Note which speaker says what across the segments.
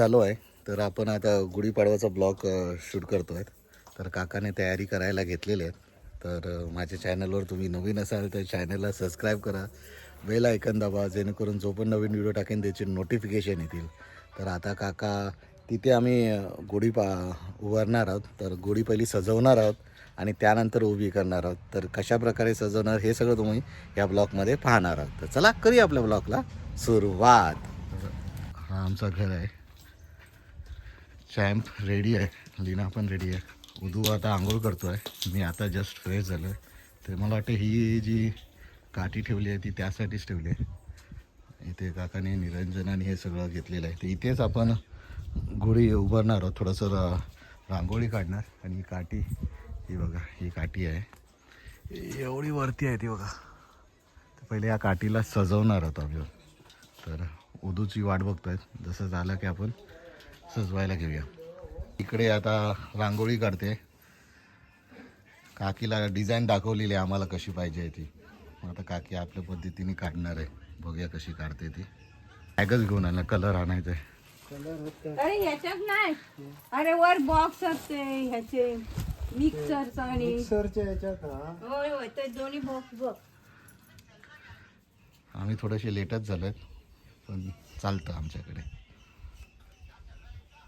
Speaker 1: झालो आहे. तर आपण आता गुढीपाडवाचा ब्लॉग शूट करतो आहे. तर काकाने तयारी करायला घेतलेली आहे. तर माझ्या चॅनलवर तुम्ही नवीन असाल तर चॅनलला सबस्क्राईब करा, बेल आयकन दाबा, जेणेकरून जो पण नवीन व्हिडिओ टाकेन त्याचे नोटिफिकेशन येतील. तर आता काका तिथे आम्ही उभारणार आहोत. तर गुढी पहिली सजवणार आहोत आणि त्यानंतर उभी करणार आहोत. तर कशा प्रकारे सजवणार हे सगळं तुम्ही या ब्लॉगमध्ये पाहणार आहात. तर चला करूया आपल्या ब्लॉगला सुरुवात. हा आमचा घर आहे. चॅम्प रेडी आहे, लीना पण रेडी आहे. उदू आता आंघोळ करतो आहे. मी आता जस्ट फ्रेश झालो आहे. तर मला वाटतं ही जी काठी ठेवली आहे ती त्यासाठीच ठेवली आहे. इथे काकाने निरंजन आणि हे सगळं घेतलेलं आहे. तर इथेच आपण गुढी उभारणार आहोत. थोडंसं रांगोळी काढणार. आणि ही काठी, ही बघा, ही काठी आहे, एवढी वरती आहे ती बघा. तर पहिले या काठीला सजवणार आहोत आम्ही. तर उदूची वाट बघतोय, जसं झालं की आपण सजवायला घेऊया. इकडे आता रांगोळी काढते. काकीला डिझाईन दाखवलेली आहे आम्हाला कशी पाहिजे ती. आता काकी आपल्या पद्धतीने काढणार आहे. बघूया कशी काढते ती. बॅगच घेऊन आला, कलर आणायचा आहे.
Speaker 2: अरे ह्याच्यात नाही, अरे वर बॉक्स असते ह्याचे मिक्सरचा आणि
Speaker 3: मिक्सरच्या ह्याच्यात.
Speaker 2: होय होय ते दोन्ही बॉक्स बघ.
Speaker 1: आम्ही थोडेसे लेटच झालोय, पण चालतं आमच्याकडे.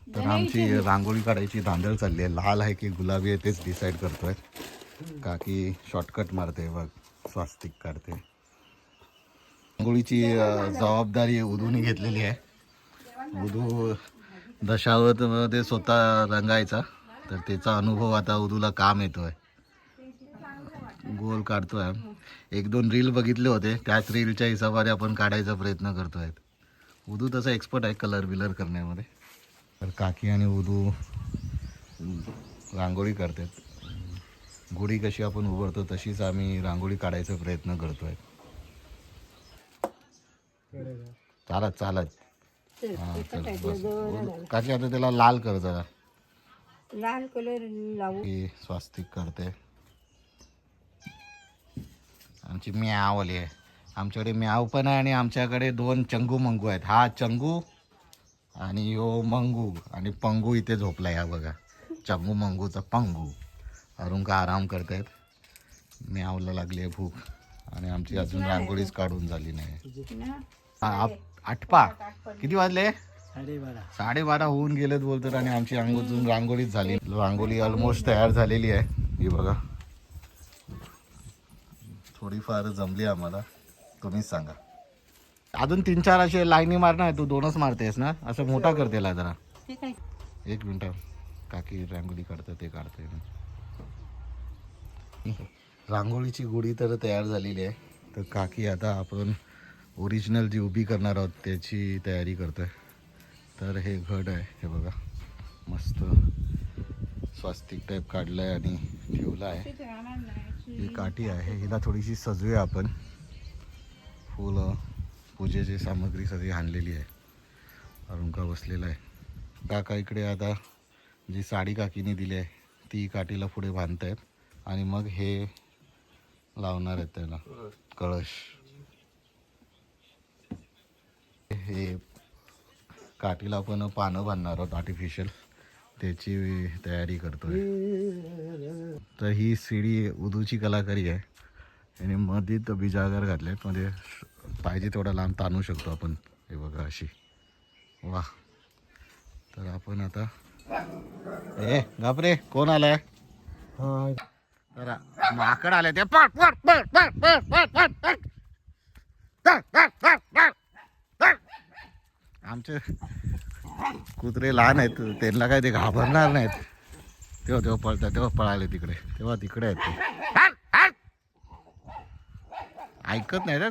Speaker 1: तर आमची रांगोळी काढायची धांदळ चालली आहे. लाल आहे की गुलाबी आहे तेच डिसाईड करतोय. काकी शॉर्टकट मारते बघ, स्वास्तिक काढते. रांगोळीची जबाबदारी उदूने घेतलेली आहे. उदू दशावतामध्ये स्वतः रंगायचा. तर त्याचा अनुभव आता उदूला काम येतोय. गोल काढतोय. एक दोन रील बघितले होते, त्याच रीलच्या हिशोबाने आपण काढायचा प्रयत्न करतोय. उदू तसा एक्सपर्ट आहे कलर बिलर करण्यामध्ये. तर काकी आणि उदू रांगोळी करतात. गुढी कशी आपण उभारतो तशीच आम्ही रांगोळी काढायचा प्रयत्न करतोय. चालत चालत. काकी आता त्याला लाल कर जरा.
Speaker 2: लाल कलर लावू.
Speaker 1: ही स्वास्तिक करते. आमची म्याव आली आहे. आमच्याकडे म्याव पण आहे आणि आमच्याकडे दोन चंगू मंगू आहेत. हा चंगू आणि यो मंगू. आणि पंगू इथे झोपलाय. हा बघा, चंगू मंगूचा पंगू. अरुण का आराम करतायत. म्यावला लागली आहे भूक. आणि आमची अजून रांगोळीच काढून झाली नाही. आठपा किती वाजले? 12:30 होऊन गेलेत बोलतात. आणि आमची अजून रांगोळीच झाली. रांगोळी ऑलमोस्ट तयार झालेली आहे. ही बघा, थोडीफार जमली आम्हाला. तुम्हीच सांगा. अजून 3-4 असे लाईनी मारणार आहे. तू 2च मारतेस ना? असं मोठा कर त्याला जरा. एक मिनिट, काकी रांगोळी काढतं ते काढते. रांगोळीची गुढी तर तयार झालेली आहे. तर काकी आता आपण ओरिजिनल जी उभी करणार आहोत त्याची तयारी करतोय. तर हे घड आहे, हे बघा, मस्त स्वास्तिक टाईप काढलं आहे आणि ठेवलं आहे. ही काठी आहे, हिला थोडीशी सजूया आपण. फुलं, पूजेची सामग्री सगळी आणलेली आहे. अरुण का बसलेला आहे. काका इकडे आता जी साडी काकीने दिली आहे ती काठीला पुढे बांधत आहेत. आणि मग हे लावणार आहेत त्याला कळश. हे काठीला आपण पानं बांधणार आहोत आर्टिफिशियल, त्याची तयारी करतोय. तर ही सीडी उदूची कलाकारी आहे. आणि मध्ये तर बिजागर घातले, मध्ये पाहिजे तेवढा लांब ताणू शकतो आपण. हे बघा अशी. वा. तर आपण आता घाबरे कोण आलाय? तर माकड आले ते. पळ पळ पळ पळ पळ पळ पळ पळ. आमचे कुत्रे लहान आहेत, त्यांना काय ते घाबरणार नाहीत. तेव्हा पळतात, तेव्हा पळाले तिकडे, तेव्हा तिकडे आहेत ते. ऐकत नाही ना,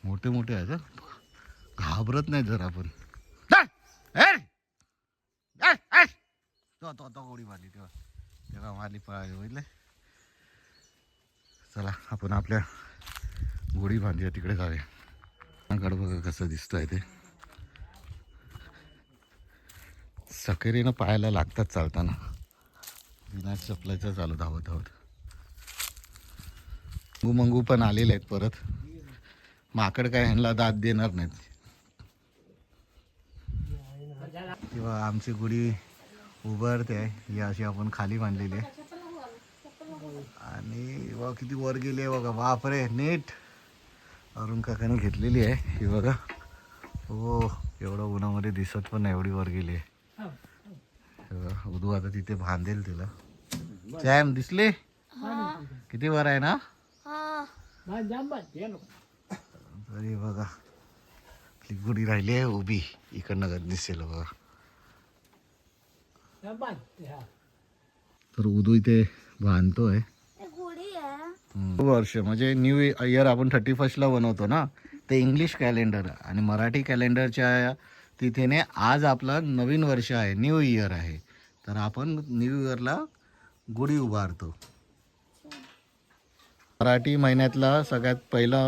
Speaker 1: मोठे मोठे आहेत, घाबरत नाही जर आपण. तो गोळी मारली तेव्हा मारली, पळाली. बघितले. चला आपण आपल्या गोळी बांधूया, तिकडे जाऊया. गड बघा कसं दिसतंय ते. सकेरीनं पाहायला लागतात चालताना. विना चपलाचं चालू धावत धावत. मंगू पण आलेले आहेत परत. माकड काय ह्यांना दाद देणार नाहीत. किंवा आमची गुढी उभारते आहे ही अशी आपण खाली बांधलेली आहे आणि बघा किती वर गेली आहे बघा. बापरे नीट अरुण काकाने घेतलेली आहे ही बघा. हो एवढं उन्हामध्ये दिसत पण नाही एवढी वर गेली आहे. उदू आता तिथे बांधेल तिला. चॅम दिसले किती वर आहे ना. तरी बघा आपली गुढी राहिली आहे उभी इकडनं दिसेल बघा. तर उदू इथे बांधतोय. वर्ष म्हणजे न्यू इयर आपण 31ला बनवतो ना ते इंग्लिश कॅलेंडर आणि मराठी कॅलेंडरच्या तिथेने आज आपला नवीन वर्ष आहे न्यू इयर आहे. तर आपण न्यू इयरला गुढी उभारतो. मराठी महिन्यातला सगळ्यात पहिला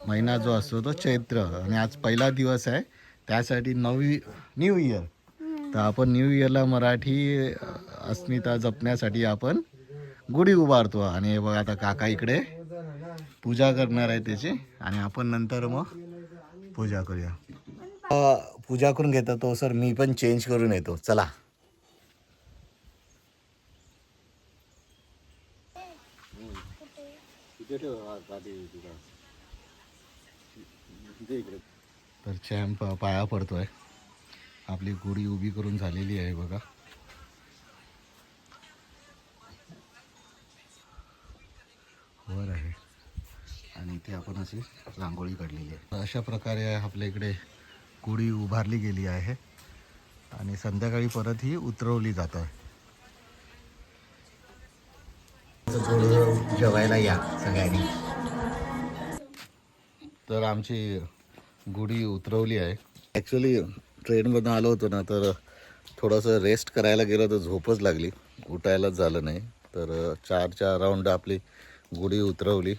Speaker 1: महिना जो असतो तो चैत्र आणि आज पहिला दिवस आहे त्यासाठी न्यू इयर. तर आपण न्यू इयरला मराठी अस्मिता जपण्यासाठी आपण गुढी उभारतो. आणि हे बघा आता काका इकडे पूजा करणार आहे त्याची आणि आपण नंतर मग पूजा करूया. पूजा करून घेतो तो सर मी पण चेंज करून येतो. चला तर चॅम्प पाया पडतोय. आपली गुढी उभी करून झालेली आहे बघा. वर आहे आणि इथे आपण अशी रांगोळी काढलेली आहे. अशा प्रकारे आपल्या इकडे गुढी उभारली गेली आहे आणि संध्याकाळी परत ही उतरवली जात आहे. जेवायला या सगळ्यांनी. तर आमची गुढी उतरवली आहे. ॲक्च्युली ट्रेनमधून आलो होतो ना तर थोडंसं रेस्ट करायला गेलो तर झोपच लागली उठायलाच झालं नाही. तर 4च्या अराऊंड आपली गुढी उतरवली.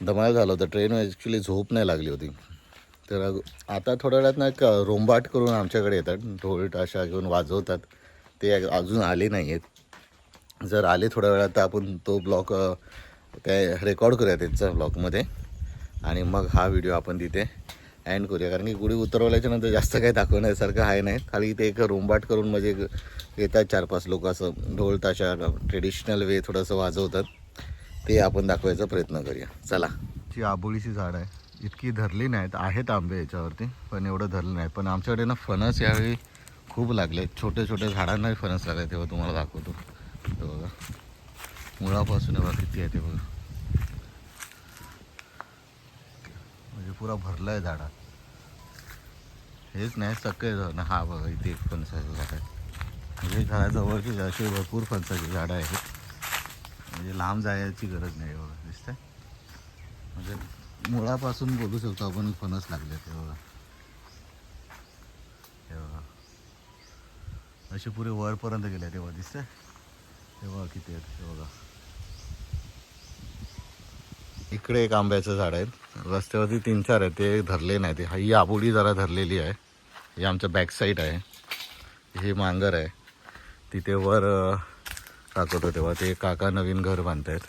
Speaker 1: धमाल झालं होतं. ट्रेन ॲक्च्युली झोप नाही लागली होती. तर आता थोड्या वेळात ना एक रोंबाट करून आमच्याकडे येतात ढोल ताशा घेऊन वाजवतात. ते अजून आले नाही आहेत. जर आले थोड्या वेळात तर आपण तो ब्लॉग काय रेकॉर्ड करूया त्यांचा ब्लॉगमध्ये आणि मग हा व्हिडिओ आपण तिथे एंड करूया. कारण की गुढी उतरवल्याच्या नंतर जास्त काही दाखवण्यासारखं आहे नाही. खाली ते एक रोंबाट करून म्हणजे येतात 4-5 लोक असं ढोल ताशा ट्रेडिशनल वे थोडंसं वाजवतात. ते आपण दाखवायचा प्रयत्न करूया. चला. जी आबोळीची झाड आहे इतकी धरली नाहीत. आहेत आंबे याच्यावरती पण एवढं धरलं नाही. पण आमच्याकडे ना फणस यावेळी खूप लागले. छोटे छोटे झाडांनाही फणस लागले. तेव्हा तुम्हाला दाखवतो. ते बघा मुळापासून बघा किती आहे ते बघा. म्हणजे पुरा भरला आहे झाडा. हेच नाही सगळे हा बघा इथे एक फणसाचं झाड आहे. म्हणजे घराजवळची अशी भरपूर फणसाची झाडं आहेत. म्हणजे लांब जायची गरज नाही. बघा दिसतंय म्हणजे मुळापासून बोलू शकतो आपण फणस लागले ते बघा. हे बघा असे पुरे वरपर्यंत गेले तेव्हा दिसतंय. तेव्हा किती आहेत ते बघा. इकडे एक आंब्याचं झाड आहे. रस्त्यावरती 3-4 आहे ते धरले नाही. ते ही आबोली जरा धरलेली आहे. ही आमचं बॅक साईड आहे. हे मांगर आहे तिथे वर टाकवतो तेव्हा ते काका नवीन घर बांधत आहेत.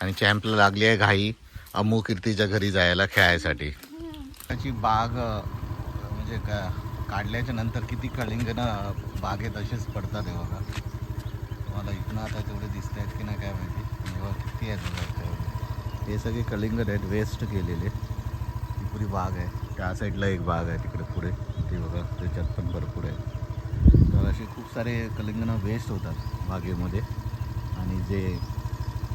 Speaker 1: आणि चॅम्पला लागली आहे घाई अम्मू कीर्तीच्या घरी जायला खेळायसाठी. त्याची बाग म्हणजे काढल्याच्या नंतर किती कलिंगनं बागेत असेच पडतात हे बघा. तुम्हाला इथनं आता तेवढे दिसत आहेत की नाही काय माहिती. बघा किती आहेत बघा. हे सगळे कलिंगड आहेत वेस्ट केलेले. ही पुरी बाग आहे. त्या साईडला एक बाग आहे तिकडे पुढे ते बघा त्याच्यात पण भरपूर आहे. तर असे खूप सारे कलिंगणं वेस्ट होतात बागेमध्ये आणि जे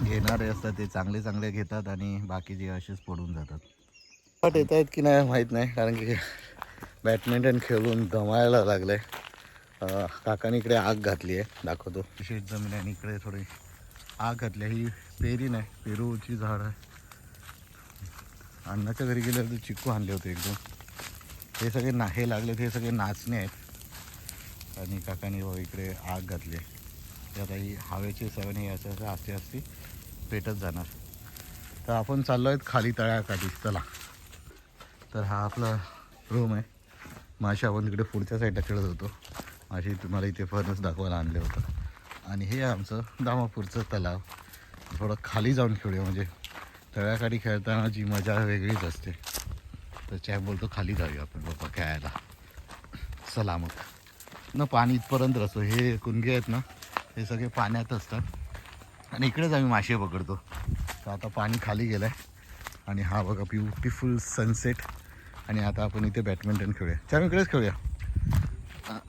Speaker 1: घेणारे असतात ते चांगले चांगले घेतात आणि बाकीचे असेच पडून जातात. पण येत आहेत की नाही माहीत नाही कारण की बॅडमिंटन खेळून दमायला लागलं आहे. काकाने इकडे आग घातली आहे दाखवतो. शेत जमीन आहे आणि इकडे थोडी आग घातली आहे. ही पेरी नाही पेरूची झाड आहे. अण्णाच्या घरी गेल्यावर ते चिक्कू आणले होते एकदम. हे सगळे हे लागले हे सगळे नाचणे आहेत आणि काकाने इकडे आग घातली आहे. ते आता ही हवेची सवय याच्या असते असती पेटत जाणार. तर आपण चाललो आहेत खाली तळ्याकाठी. चला. तर हा आपला रूम आहे. माशी आपण तिकडे पुढच्या साईडला खेळत होतो. माशी तुम्हाला इथे फणस दाखवायला आणले होतं. आणि हे आमचं दामापूरचं तलाव. थोडं खाली जाऊन खेळूया म्हणजे तळ्याकाठी खेळताना जी मजा वेगळीच असते. तर चॅप बोलतो खाली जाऊया आपण बाबा खेळायला. चला मग न पाणी इथपर्यंत असतो. हे कुणगे आहेत ना हे सगळे पाण्यात असतात आणि इकडेच आम्ही मासे पकडतो. तर आता पाणी खाली गेलं आहे आणि हा बघा ब्युटिफुल सनसेट. आणि आता आपण इथे बॅडमिंटन खेळूया. चल इकडेच खेळूया.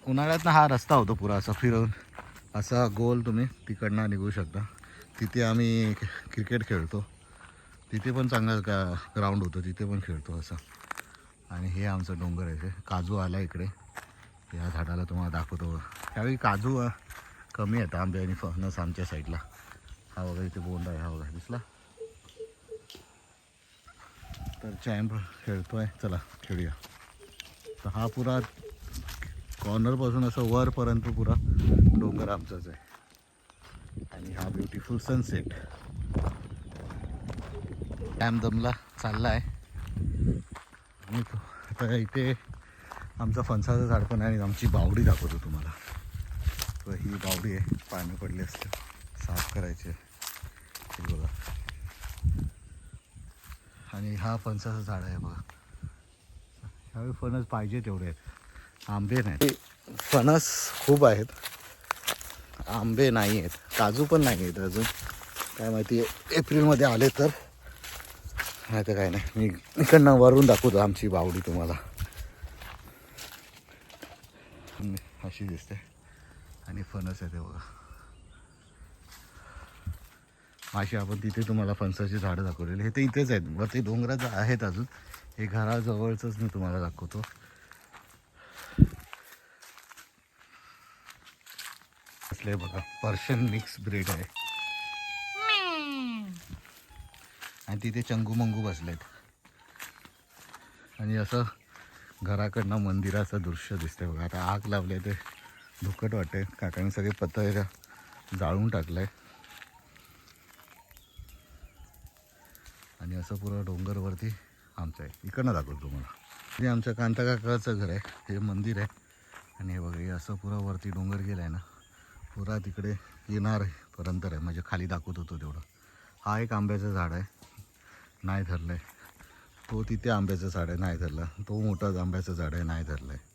Speaker 1: उन्हाळ्यात ना हा रस्ता होतो पुरा असा फिरवून असा गोल, तुम्ही तिकडनं निघू शकता. तिथे आम्ही क्रिकेट खेळतो. तिथे पण चांगला ग्राउंड होतं, तिथे पण खेळतो असं. आणि हे आमचं डोंगर आहे. काजू आला इकडे या झाडाला तुम्हाला दाखवतो. त्यावेळी काजू कमी आहेत, आंबे आणि फणस आमच्या साईडला. हा बघा इथे बोंड आहे, हा बघा दिसला. तर चॅम्प खेळतोय, चला खेळूया. तर हा पुरा कॉर्नरपासून असं वरपर्यंत पुरा डोंगर आमचाच आहे. आणि हा ब्युटिफुल सनसेट. डॅम दमला चालला आहे. आणि आता इथे आमचं फणसाचं झाड पण आहे आणि आमची बावडी दाखवतो तुम्हाला. तर ही बावडी आहे, पाणी पडले असते साफ करायचे हे बघा. आणि हा फणसाचं झाड आहे बघा. ह्यावेळी फणस पाहिजे तेवढे आहेत, आंबे नाहीत. फणस खूप आहेत, आंबे नाही आहेत. काजू पण नाही आहेत अजून. काय माहिती एप्रिलमध्ये आले तर, नाही तर काय नाही. मी इकडनं वरून दाखवतो आमची बावडी तुम्हाला. अशी दिसते आणि फणस आहे ते बघा. माशी आपण तिथे तुम्हाला फणसाची झाडं दाखवलेली. हे तर इथेच आहेत, वरती डोंगरात आहेत अजून. हे घराजवळचंच मी तुम्हाला दाखवतो. असले बघा पर्शियन मिक्स ब्रीड आहे. आणि तिथे चंगू मंगू बसलेत. आणि असं घराकडनं मंदिराचं दृश्य दिसतंय बघा. आता आग लावले ते धुकट वाटते. काकांनी सगळे पत्ते जाळून टाकलंय. आणि असं पुरं डोंगरवरती आमचं आहे. इकडनं दाखवतो तुम्हाला. हे आमच्या कांता काकाचं घर आहे, हे मंदिर आहे. आणि हे बघा हे असं पुरं वरती डोंगर गेलं आहे ना, पुरा तिकडे येणार पर्यंत आहे. म्हणजे खाली दाखवत होतो तेवढं. हा एक आंब्याचं झाड आहे, नाही धरलं आहे. तो तिथे आंब्याचं झाड आहे, नाही धरलं. तो मोठा आंब्याचं झाड आहे, नाही धरलं आहे.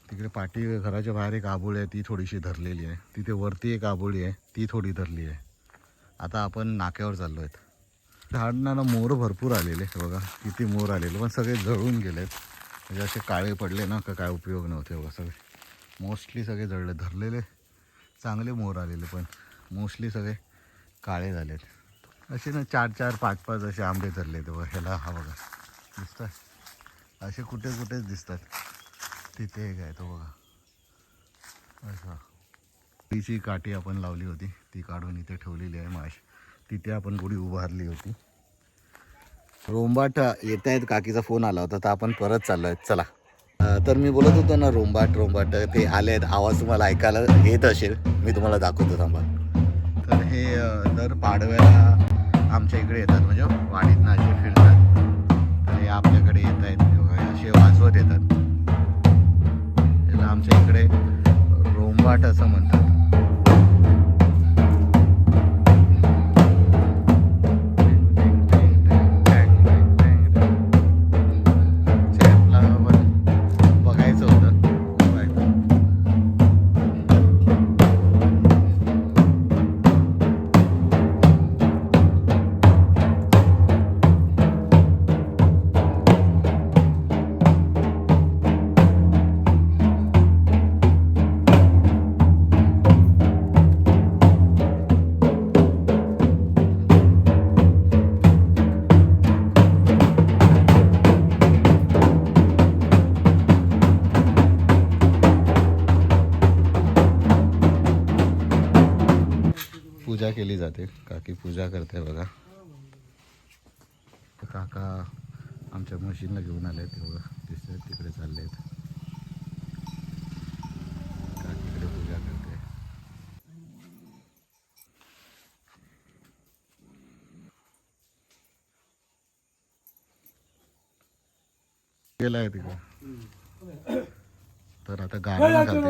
Speaker 1: तिकडे पाठी घराच्या बाहेर एक आबोळी आहे, ती थोडीशी धरलेली आहे. तिथे वरती एक आबोळी आहे, ती थोडी धरली आहे. आता आपण नाक्यावर चाललो आहेत. झाडांना ना मोर भरपूर आलेले बघा, किती मोर आलेले, पण सगळे जळून गेलेत. म्हणजे असे काळे पडले ना का काय उपयोग नव्हते बघा. सगळे मोस्टली सगळे जळले. धरलेले चांगले मोर आलेले, पण मोस्टली सगळे काळे झालेत. असे ना 4-4, 5-5 असे आंबे धरले ते बघा. ह्याला हा बघा दिसतात, असे कुठे कुठेच दिसतात. तिथे एक आहे तो बघा. अच्छा, गुढीची काठी आपण लावली होती, ती काढून इथे ठेवलेली आहे. माश तिथे आपण गुढी उभारली होती. रोंबाट येत आहेत, काकीचा फोन आला होता, तर आपण परत चाललो आहेत. चला. तर मी बोलत होतो ना रोंबाट ते आले आहेत. आवाज तुम्हाला ऐकायला येत असेल, मी तुम्हाला दाखवतो थांबा. तर हे दर पाडव्याला आमच्या इकडे येतात, म्हणजे वाडीतनं असे फिरतात. तर हे आपल्याकडे येत आहेत बघा, असे वाजवत येतात. याला आमच्या इकडे रोंबाट असं म्हणतात. पूजा केली जाते. काकी पूजा करते बघा. काका आमच्या मशीनला घेऊन आले आहेत बघा, दिसत तिकडे चालले आहेत. काकीकडे पूजा करते. गेला आहे तिकडे. तर आता गाणं घालते.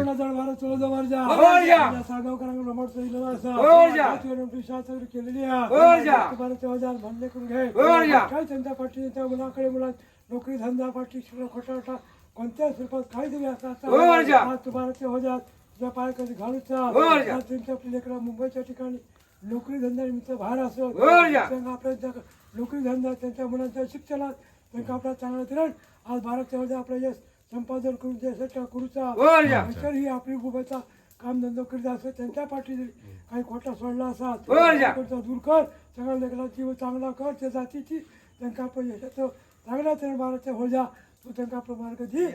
Speaker 3: नोकरी धंदा पाठी खोटा कोणत्या स्वरूपात काही जरी असं
Speaker 4: हो राजा.
Speaker 3: आज तुम्हाला ते हो जात ज्या पाय कधी घालूचा
Speaker 4: हो राजा.
Speaker 3: आज त्यांच्या आपल्या लेकरं मुंबईच्या ठिकाणी नोकरी धंदा निमित्त बाहेर असो
Speaker 4: हो राजा.
Speaker 3: त्यांना आपल्या नोकरी धंदा त्यांच्या मुलांच्या शिक्षणात त्यांना आपला चांगला धरण आज भारतच्या मध्ये आपलं यश संपादन करून देशाच्या करूचा
Speaker 4: हो राजा.
Speaker 3: ही आपली मुंबईचा कामधंदा करीत असत त्यांच्या पाठी काही खोटा सोडला असा
Speaker 4: हो राजा.
Speaker 3: दूर कर सगळ्या लेकरांचा जीव चांगला कर त्या जातीची त्यांना आपण यशाचं चांगला तरी महाराजच्या हो जा तू त्यांना आपला मार्ग दे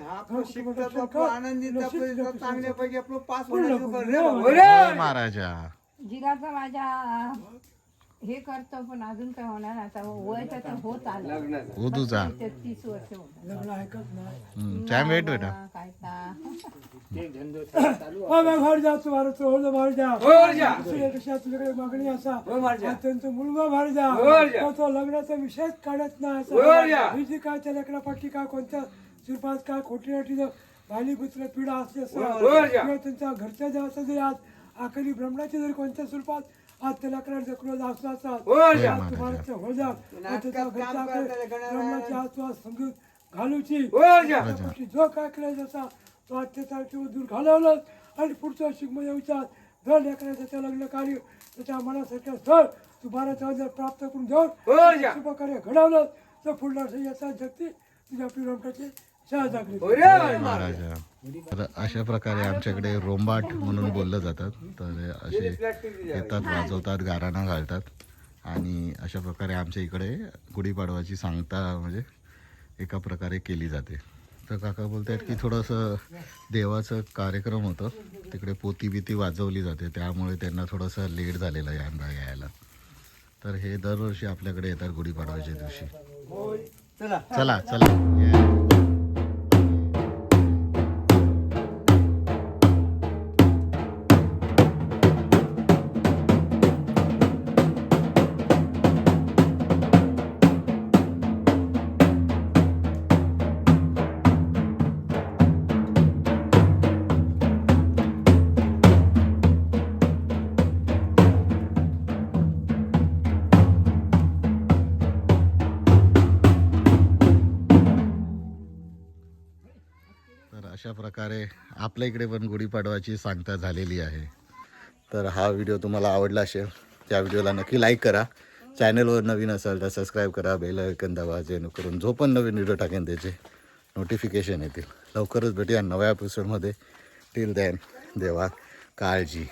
Speaker 5: चांगल्यापैकी आपलं पास
Speaker 3: पूर्ण
Speaker 5: होण्याचं
Speaker 3: करून
Speaker 5: कर रे
Speaker 3: दे.
Speaker 5: बाबा.
Speaker 1: जय महाराजा.
Speaker 2: जिगाचा माझ्या हे करतो पण अजून काय होणार आता वयाचं तर होत आलं
Speaker 4: लग्नाचं.
Speaker 1: हो तुझा
Speaker 2: 30 वर्ष होत
Speaker 3: लग्न ऐकत नाही
Speaker 1: चॅम वेट बेटा.
Speaker 2: काय का
Speaker 3: घर जा तू भारत हो जा बाहेर जा
Speaker 4: हो राजा.
Speaker 3: दुसऱ्यापेक्षा तुझ्याकडे मागणी असा
Speaker 4: हो महाराजा.
Speaker 3: आज त्यांचा मुलगा बाहेर जा
Speaker 4: हो राजा.
Speaker 3: तो लग्नाचा विषयच काढत नाही
Speaker 4: हो राजा.
Speaker 3: ही जी काय त्या लेकरापाठी काय कोणत्या शिल्पात काय खोटी नाटी भाली बुचला पिढा असते
Speaker 4: हो राजा.
Speaker 3: किंवा त्यांच्या घरच्या देवाचा जरी आज आखरी ब्रह्मणाची जरी कोणत्या स्वरूपात आज त्या लेकरांचा क्रोध असला असतात
Speaker 4: हो राजा.
Speaker 3: आज तुम्हाला हो जा त्याच्या घरच्या आखरी ब्रह्मणाची आज तू आज समजूत घालूची
Speaker 4: हो राजा.
Speaker 3: त्याच्यापाठी जो काय करायचा असा तो अत्याचार दूर घालवलं आणि पुढचा शिकमध्ये विचार जर लेकराचं त्याच्या लग्न कार्य त्याच्या मनासारख्या स्थळ तू बारा प्राप्त करून घेऊन
Speaker 4: हो राजा.
Speaker 3: शुभकार्य घडवलं तर पुढला याचा जगती तुझ्या आपली रमठाची शाळा जागली
Speaker 4: हो रे.
Speaker 1: महाराजा. तर अशा प्रकारे आमच्याकडे रोंबाट म्हणून बोललं जातात. तर असे येतात वाजवतात गाराणा घालतात आणि अशा प्रकारे आमच्या इकडे गुढीपाडवाची सांगता म्हणजे एका प्रकारे केली जाते. तर काका बोलत आहेत की थोडंसं देवाचं कार्यक्रम होतं तिकडे पोती बिती वाजवली जाते त्यामुळे त्यांना थोडंसं लेट झालेलं आहे यंदा यायला. तर हे दरवर्षी आपल्याकडे येतात गुढीपाडव्याच्या दिवशी.
Speaker 5: चला
Speaker 1: चला चला या. तर अशा प्रकारे आपल्या इकडे पण गुढीपाडवाची सांगता झालेली आहे. तर हा व्हिडिओ तुम्हाला आवडला असेल त्या व्हिडिओला नक्की लाईक करा. चॅनलवर नवीन असाल तर सबस्क्राईब करा. बेल आयकॉन दाबा जेणेकरून जो पण नवीन व्हिडिओ टाकेन त्याचे नोटिफिकेशन येतील. लवकरच भेटूया नव्या एपिसोडमध्ये. टिल दॅन देवा काळजी.